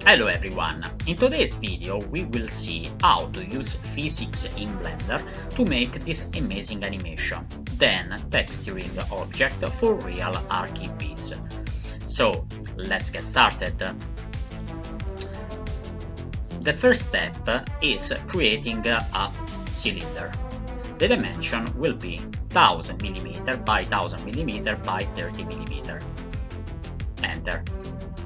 Hello everyone! In today's video we will see how to use physics in Blender to make this amazing animation, then texturing the object for real Archiviz. So let's get started. The first step is creating a cylinder. The dimension will be 1000 mm by 1000 mm by 30 mm. Enter.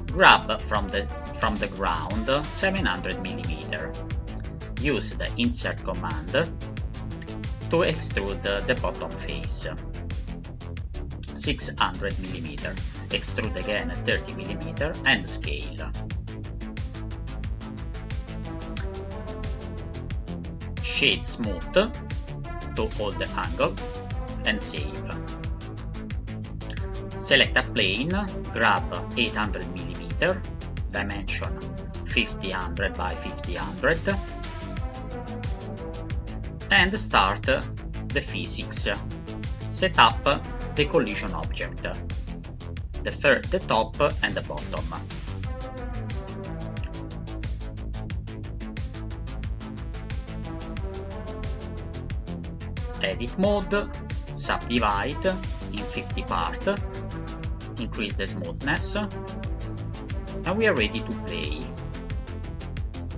Grab from the ground 700 mm. Use the insert command to extrude the bottom face. 600 mm. Extrude again 30 mm and scale. Shade smooth to hold the angle and save. Select a plane, grab 800 mm, dimension 1500 by 1500, and start the physics. Set up the collision object, the top and the bottom. Edit mode, subdivide in 50 parts, increase the smoothness, and we are ready to play.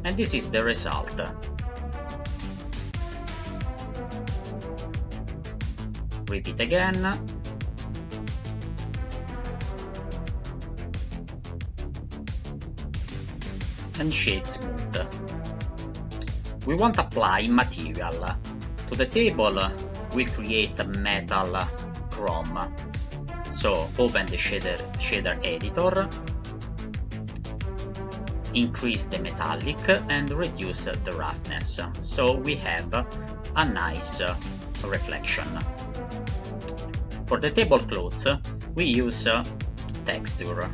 And this is the result. Repeat again. And shade smooth. We want to apply material. To the table, we'll create a metal chrome. So open the shader editor, increase the metallic and reduce the roughness. So we have a nice reflection. For the tablecloth, we use texture.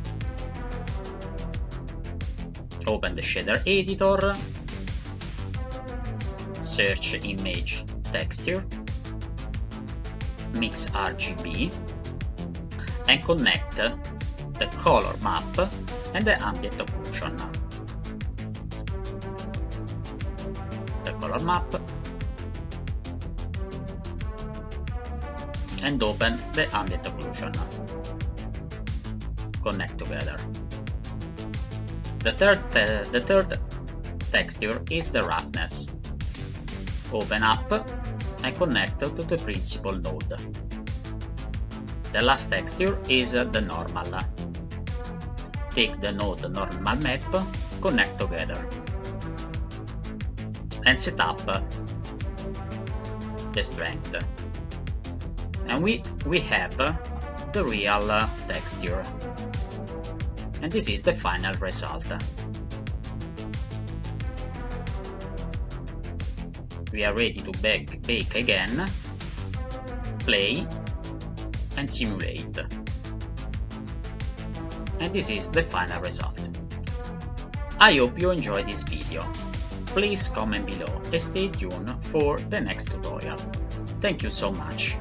Open the shader editor, search image texture, mix RGB, and connect the color map and the ambient occlusion. The color map, and open the ambient occlusion. Connect together. The third texture is the roughness. Open up and connect to the principal node. The last texture is the normal. Take the node normal map, connect together, and set up the strength. And we have the real texture. And this is the final result. We are ready to bake again, play, and simulate. And this is the final result. I hope you enjoyed this video. Please comment below and stay tuned for the next tutorial. Thank you so much.